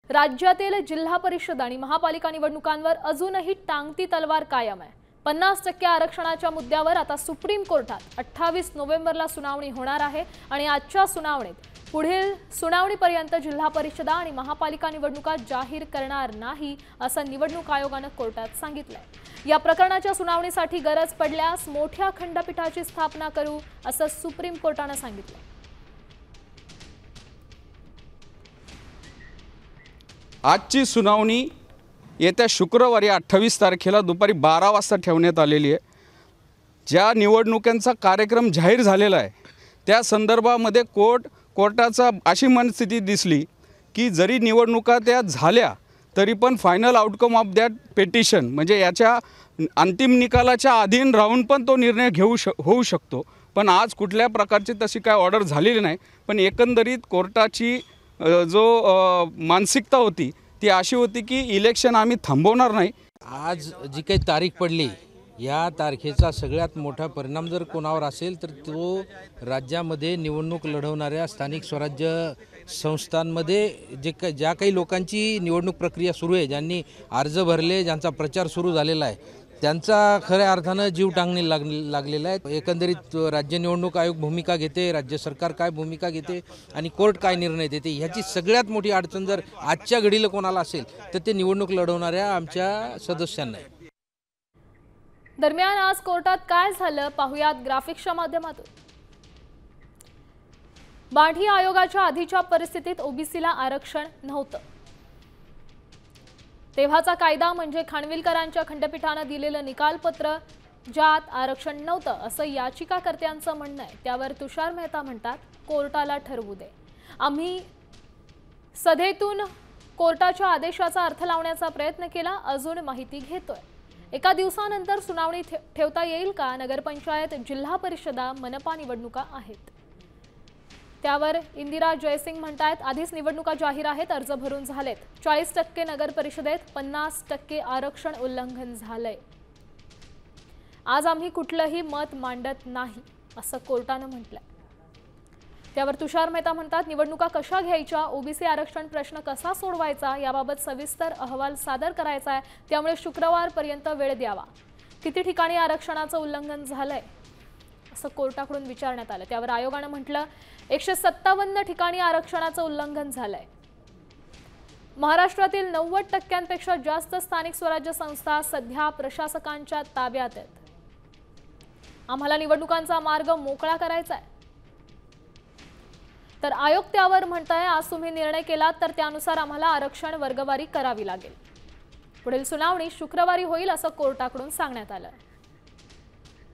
राज्यातील जिल्हा परिषद आणि महापालिका निवडणुकांवर अजूनही टांगती तलवार कायम आहे। 50% आरक्षणाच्या मुद्द्यावर आता सुप्रीम कोर्टात 28 नोव्हेंबरला सुनावणी होणार आहे आणि आजच्या सुनावणीत पुढील सुनावणीपर्यंत जिल्हा परिषद आणि महापालिका निवडणुका जाहीर करणार नाही असं निवडणूक आयोगाने कोर्टात सांगितलंय। या प्रकरणाच्या सुनावणीसाठी गरज पडल्यास मोठ्या खंडपीठाची स्थापना करू असं सुप्रीम कोर्टाने सांगितलं। आजची सुनावणी येत्या शुक्रवारी 28 तारखेला दुपारी 12 वाजता ठेवण्यात आलेली आहे। ज्या निवडणुकांचा कार्यक्रम जाहीर झालेला आहे त्या संदर्भामध्ये कोर्टाचा अशी मनस्थिती दिसली की जरी निवडणुका त्या झाल्या तरी पण final outcome of that petition म्हणजे याच्या अंतिम निकालाच्या अधीन राहून पण तो निर्णय होऊ शकतो। पण आज कुठल्या प्रकारची तशी काय ऑर्डर झालेली नाही। पण एकंदरीत कोर्टाची जो मानसिकता होती ती अशी होती की इलेक्शन आम्ही थांबवणार नाही। आज जी काही तारीख पडली या तारखेचा सगळ्यात मोठा परिणाम जर कोणावर असेल तर तो राज्यामध्ये निवडणूक लढवणाऱ्या स्थानिक स्वराज्य संस्थांमध्ये ज्या काही लोकांची निवडणूक प्रक्रिया सुरू आहे, ज्यांनी अर्ज भरले, ज्यांचा प्रचार सुरू झालेला आहे, त्यांचा खऱ्या अर्थानं जीव टांगणी लागलेला आहे। एकंदरीत राज्य निवडणूक आयोग भूमिका घेते, राज्य सरकार काय भूमिका घेते आणि कोर्ट काय निर्णय देते, ह्याची सगळ्यात मोठी अडचण जर आजच्या घडीला कोणाला असेल तर ते निवडणूक लढवणाऱ्या आमच्या सदस्यांना आहे। दरम्यान आज कोर्टात काय झालं पाहुयात ग्राफिक्सच्या माध्यमातून। बाढी आयोगाच्या आधीच्या परिस्थितीत ओबीसीला आरक्षण नव्हतं। तेव्हाचा कायदा म्हणजे खानविलकरांच्या खंडपीठाने दिलेलं निकालपत्र ज्यात आरक्षण नव्हतं असं याचिकाकर्त्यांचं म्हणणं आहे। त्यावर तुषार मेहता म्हणतात कोर्टाला ठरवू दे, आम्ही सधेतून कोर्टाच्या आदेशाचा अर्थ लावण्याचा प्रयत्न केला, अजून माहिती घेतोय। एका दिवसानंतर सुनावणी ठेवता येईल का? नगरपंचायत, जिल्हा परिषदा, मनपा निवडणुका आहेत। त्यावर इंदिरा जयसिंग म्हणतात आधीच निवडणुका जाहीर आहेत, अर्ज भरून झालेत। 40% नगर परिषदेत, 50% आरक्षण उल्लंघन झालंय। आज आम्ही कुठलंही मत मांडत नाही असं कोर्टाने म्हटलंय। त्यावर तुषार मेहता म्हणतात निवडणुका कशा घ्यायच्या, ओबीसी आरक्षण प्रश्न कसा सोडवायचा याबाबत सविस्तर अहवाल सादर करायचा आहे, त्यामुळे शुक्रवारपर्यंत वेळ द्यावा। किती ठिकाणी आरक्षणाचं उल्लंघन झालंय असं कोर्टाकडून विचारण्यात आलं। त्यावर आयोगाने म्हटलं 157 ठिकाणी आरक्षणाचं उल्लंघन झालंय। महाराष्ट्रातील 90%पेक्षा जास्त स्थानिक स्वराज्य संस्था सध्या प्रशासकांच्या ताब्यात आहेत। आम्हाला निवडणुकांचा मार्ग मोकळा करायचा आहे। तर आयोग त्यावर म्हणताय आज तुम्ही निर्णय केलात तर त्यानुसार आम्हाला आरक्षण वर्गवारी करावी लागेल। पुढील सुनावणी शुक्रवारी होईल असं कोर्टाकडून सांगण्यात आलं।